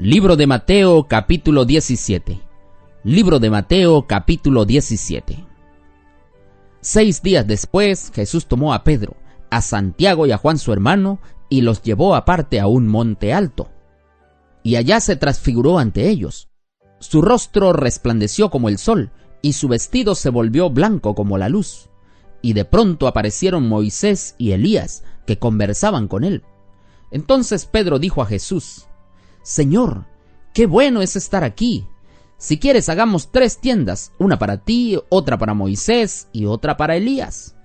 Libro de Mateo capítulo 17. Libro de Mateo capítulo 17. 6 días después, Jesús tomó a Pedro, a Santiago y a Juan su hermano, y los llevó aparte a un monte alto. Y allá se transfiguró ante ellos. Su rostro resplandeció como el sol, y su vestido se volvió blanco como la luz. Y de pronto aparecieron Moisés y Elías, que conversaban con él. Entonces Pedro dijo a Jesús: Señor, qué bueno es estar aquí. Si quieres, hagamos 3 tiendas, una para ti, otra para Moisés y otra para Elías.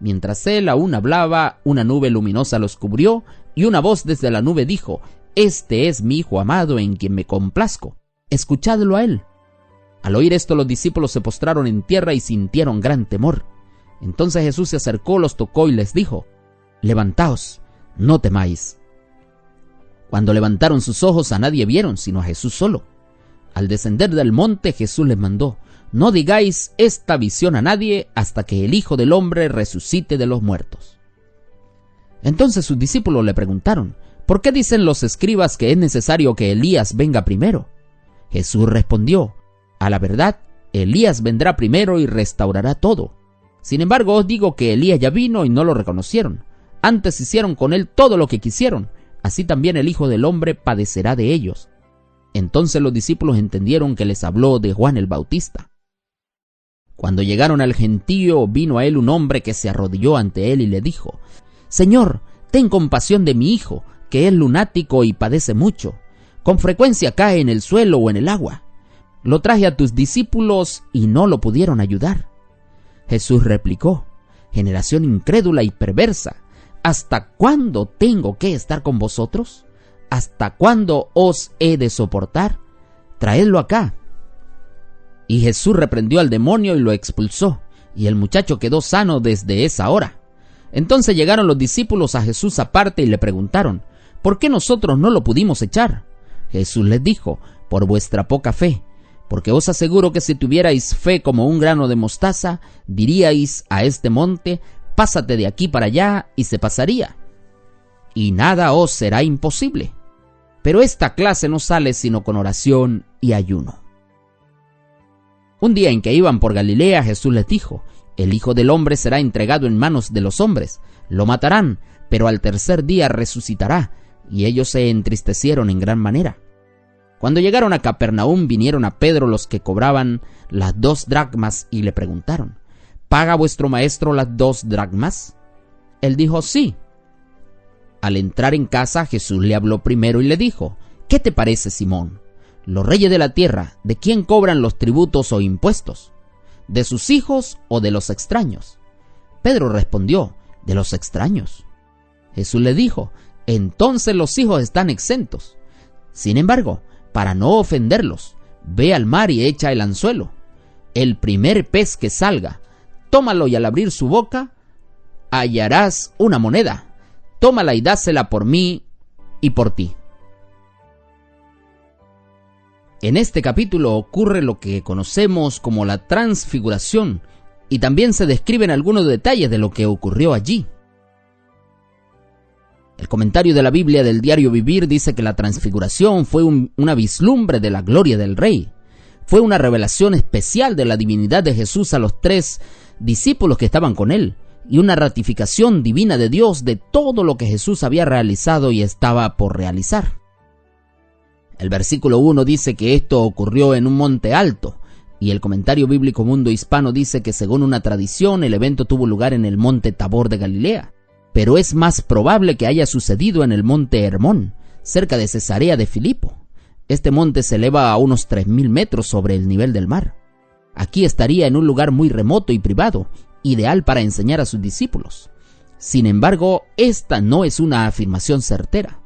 Mientras él aún hablaba, una nube luminosa los cubrió, y una voz desde la nube dijo: Este es mi Hijo amado, en quien me complazco. Escuchadlo a él. Al oír esto, los discípulos se postraron en tierra y sintieron gran temor. Entonces Jesús se acercó, los tocó y les dijo: Levantaos, no temáis. Cuando levantaron sus ojos, a nadie vieron, sino a Jesús solo. Al descender del monte, Jesús les mandó: No digáis esta visión a nadie hasta que el Hijo del Hombre resucite de los muertos. Entonces sus discípulos le preguntaron: ¿Por qué dicen los escribas que es necesario que Elías venga primero? Jesús respondió: A la verdad, Elías vendrá primero y restaurará todo. Sin embargo, os digo que Elías ya vino y no lo reconocieron. Antes hicieron con él todo lo que quisieron. Así también el Hijo del Hombre padecerá de ellos. Entonces los discípulos entendieron que les habló de Juan el Bautista. Cuando llegaron al gentío, vino a él un hombre que se arrodilló ante él y le dijo: Señor, ten compasión de mi hijo, que es lunático y padece mucho. Con frecuencia cae en el suelo o en el agua. Lo traje a tus discípulos y no lo pudieron ayudar. Jesús replicó: Generación incrédula y perversa, ¿hasta cuándo tengo que estar con vosotros? ¿Hasta cuándo os he de soportar? Traedlo acá. Y Jesús reprendió al demonio y lo expulsó, y el muchacho quedó sano desde esa hora. Entonces llegaron los discípulos a Jesús aparte y le preguntaron: ¿Por qué nosotros no lo pudimos echar? Jesús les dijo: Por vuestra poca fe. Porque os aseguro que si tuvierais fe como un grano de mostaza, diríais a este monte: Pásate de aquí para allá, y se pasaría. Y nada os será imposible. Pero esta clase no sale sino con oración y ayuno. Un día en que iban por Galilea, Jesús les dijo: El Hijo del Hombre será entregado en manos de los hombres. Lo matarán, pero al tercer día resucitará. Y ellos se entristecieron en gran manera. Cuando llegaron a Capernaum, vinieron a Pedro los que cobraban las 2 dracmas y le preguntaron: ¿Paga vuestro maestro las 2 dracmas? Él dijo: Sí. Al entrar en casa, Jesús le habló primero y le dijo: ¿Qué te parece, Simón? Los reyes de la tierra, ¿de quién cobran los tributos o impuestos? ¿De sus hijos o de los extraños? Pedro respondió: De los extraños. Jesús le dijo: Entonces los hijos están exentos. Sin embargo, para no ofenderlos, ve al mar y echa el anzuelo. El primer pez que salga, tómalo, y al abrir su boca hallarás una moneda. Tómala y dásela por mí y por ti. En este capítulo ocurre lo que conocemos como la transfiguración, y también se describen algunos detalles de lo que ocurrió allí. El comentario de la Biblia del Diario Vivir dice que la transfiguración fue una vislumbre de la gloria del Rey. Fue una revelación especial de la divinidad de Jesús a los 3 discípulos que estaban con él, y una ratificación divina de Dios de todo lo que Jesús había realizado y estaba por realizar. El versículo 1 dice que esto ocurrió en un monte alto, y el comentario bíblico Mundo Hispano dice que según una tradición el evento tuvo lugar en el monte Tabor de Galilea, pero es más probable que haya sucedido en el monte Hermón, cerca de Cesarea de Filipo. Este monte se eleva a unos 3.000 metros sobre el nivel del mar. Aquí estaría en un lugar muy remoto y privado, ideal para enseñar a sus discípulos. Sin embargo, esta no es una afirmación certera.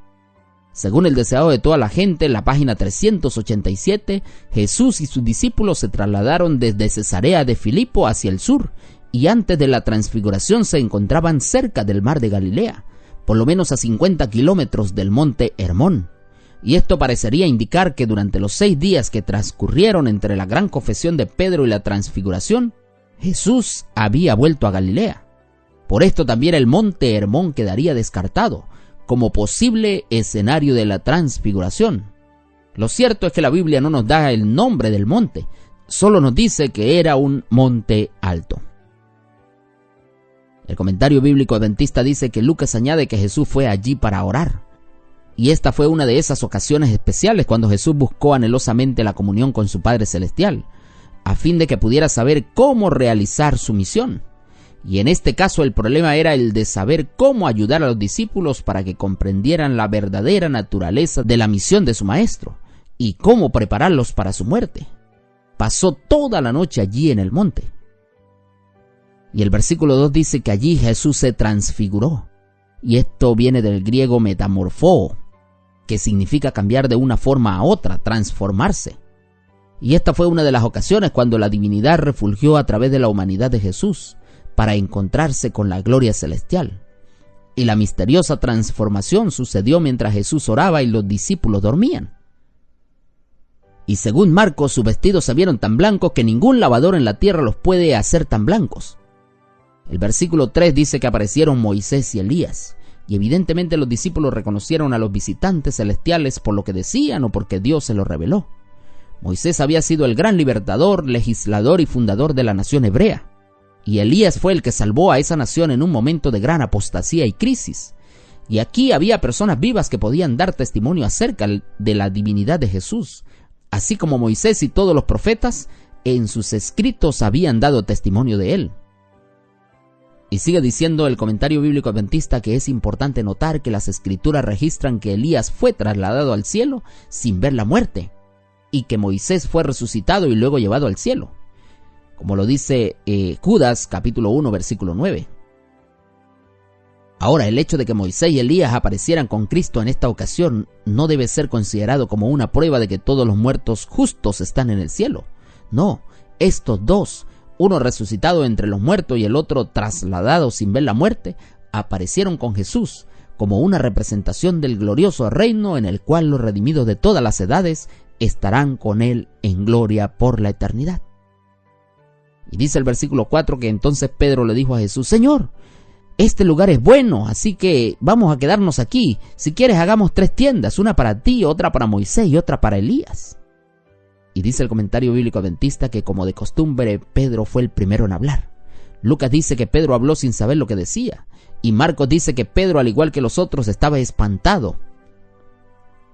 Según el deseado de toda la gente, en la página 387, Jesús y sus discípulos se trasladaron desde Cesarea de Filipo hacia el sur, y antes de la transfiguración se encontraban cerca del mar de Galilea, por lo menos a 50 kilómetros del monte Hermón. Y esto parecería indicar que durante los 6 días que transcurrieron entre la gran confesión de Pedro y la transfiguración, Jesús había vuelto a Galilea. Por esto también el monte Hermón quedaría descartado como posible escenario de la transfiguración. Lo cierto es que la Biblia no nos da el nombre del monte, solo nos dice que era un monte alto. El comentario bíblico adventista dice que Lucas añade que Jesús fue allí para orar. Y esta fue una de esas ocasiones especiales cuando Jesús buscó anhelosamente la comunión con su Padre Celestial, a fin de que pudiera saber cómo realizar su misión. Y en este caso el problema era el de saber cómo ayudar a los discípulos para que comprendieran la verdadera naturaleza de la misión de su Maestro y cómo prepararlos para su muerte. Pasó toda la noche allí en el monte. Y el versículo 2 dice que allí Jesús se transfiguró. Y esto viene del griego metamorfó, que significa cambiar de una forma a otra, transformarse. Y esta fue una de las ocasiones cuando la divinidad refulgió a través de la humanidad de Jesús para encontrarse con la gloria celestial. Y la misteriosa transformación sucedió mientras Jesús oraba y los discípulos dormían. Y según Marcos, sus vestidos se vieron tan blancos que ningún lavador en la tierra los puede hacer tan blancos. El versículo 3 dice que aparecieron Moisés y Elías, y evidentemente los discípulos reconocieron a los visitantes celestiales por lo que decían o porque Dios se los reveló. Moisés había sido el gran libertador, legislador y fundador de la nación hebrea, y Elías fue el que salvó a esa nación en un momento de gran apostasía y crisis. Y aquí había personas vivas que podían dar testimonio acerca de la divinidad de Jesús, así como Moisés y todos los profetas en sus escritos habían dado testimonio de él. Y sigue diciendo el comentario bíblico adventista que es importante notar que las escrituras registran que Elías fue trasladado al cielo sin ver la muerte, y que Moisés fue resucitado y luego llevado al cielo, como lo dice Judas capítulo 1 versículo 9. Ahora, el hecho de que Moisés y Elías aparecieran con Cristo en esta ocasión no debe ser considerado como una prueba de que todos los muertos justos están en el cielo. No, estos dos, uno resucitado entre los muertos y el otro trasladado sin ver la muerte, aparecieron con Jesús como una representación del glorioso reino en el cual los redimidos de todas las edades estarán con él en gloria por la eternidad. Y dice el versículo 4 que entonces Pedro le dijo a Jesús: Señor, este lugar es bueno, así que vamos a quedarnos aquí. Si quieres, hagamos 3 tiendas, una para ti, otra para Moisés y otra para Elías. Y dice el comentario bíblico adventista que, como de costumbre, Pedro fue el primero en hablar. Lucas dice que Pedro habló sin saber lo que decía, y Marcos dice que Pedro, al igual que los otros, estaba espantado.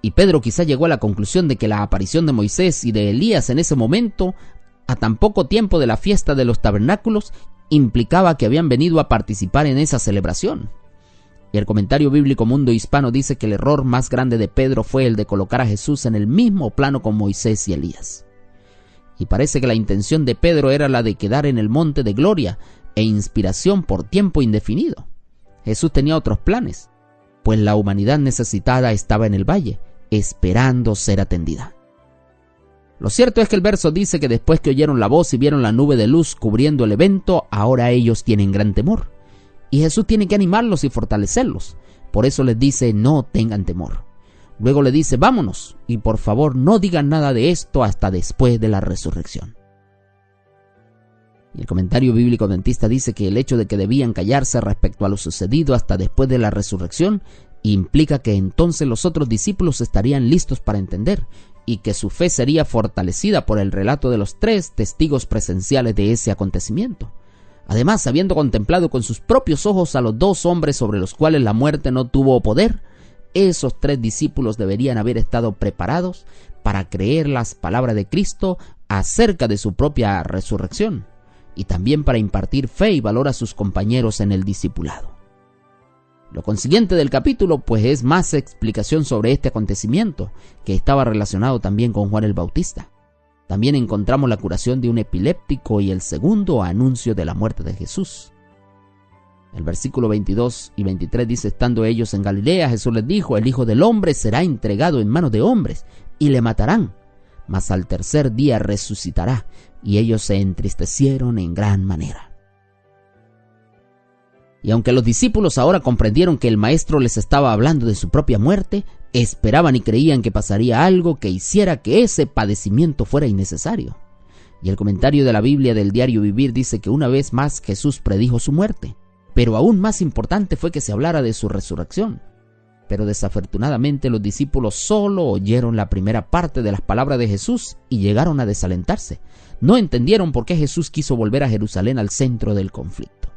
Y Pedro quizá llegó a la conclusión de que la aparición de Moisés y de Elías en ese momento, a tan poco tiempo de la fiesta de los tabernáculos, implicaba que habían venido a participar en esa celebración. Y el comentario bíblico Mundo Hispano dice que el error más grande de Pedro fue el de colocar a Jesús en el mismo plano con Moisés y Elías. Y parece que la intención de Pedro era la de quedar en el monte de gloria e inspiración por tiempo indefinido. Jesús tenía otros planes, pues la humanidad necesitada estaba en el valle, esperando ser atendida. Lo cierto es que el verso dice que después que oyeron la voz y vieron la nube de luz cubriendo el evento, ahora ellos tienen gran temor. Y Jesús tiene que animarlos y fortalecerlos. Por eso les dice: no tengan temor. Luego le dice: vámonos, y por favor no digan nada de esto hasta después de la resurrección. Y el comentario bíblico adventista dice que el hecho de que debían callarse respecto a lo sucedido hasta después de la resurrección implica que entonces los otros discípulos estarían listos para entender, y que su fe sería fortalecida por el relato de los 3 testigos presenciales de ese acontecimiento. Además, habiendo contemplado con sus propios ojos a los 2 hombres sobre los cuales la muerte no tuvo poder, esos 3 discípulos deberían haber estado preparados para creer las palabras de Cristo acerca de su propia resurrección, y también para impartir fe y valor a sus compañeros en el discipulado. Lo consiguiente del capítulo pues es más explicación sobre este acontecimiento, que estaba relacionado también con Juan el Bautista. También encontramos la curación de un epiléptico y el segundo anuncio de la muerte de Jesús. El versículo 22 y 23 dice: estando ellos en Galilea, Jesús les dijo: el Hijo del Hombre será entregado en manos de hombres, y le matarán, mas al tercer día resucitará. Y ellos se entristecieron en gran manera. Y aunque los discípulos ahora comprendieron que el Maestro les estaba hablando de su propia muerte, esperaban y creían que pasaría algo que hiciera que ese padecimiento fuera innecesario. Y el comentario de la Biblia del Diario Vivir dice que una vez más Jesús predijo su muerte, pero aún más importante fue que se hablara de su resurrección. Pero desafortunadamente los discípulos solo oyeron la primera parte de las palabras de Jesús y llegaron a desalentarse. No entendieron por qué Jesús quiso volver a Jerusalén al centro del conflicto.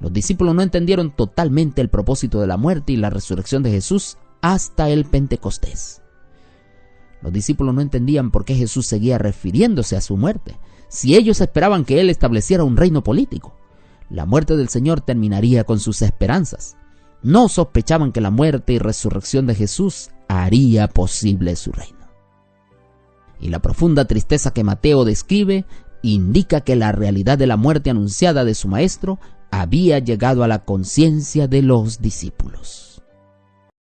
Los discípulos no entendieron totalmente el propósito de la muerte y la resurrección de Jesús hasta el Pentecostés. Los discípulos no entendían por qué Jesús seguía refiriéndose a su muerte, si ellos esperaban que Él estableciera un reino político. La muerte del Señor terminaría con sus esperanzas. No sospechaban que la muerte y resurrección de Jesús haría posible su reino. Y la profunda tristeza que Mateo describe indica que la realidad de la muerte anunciada de su maestro había llegado a la conciencia de los discípulos.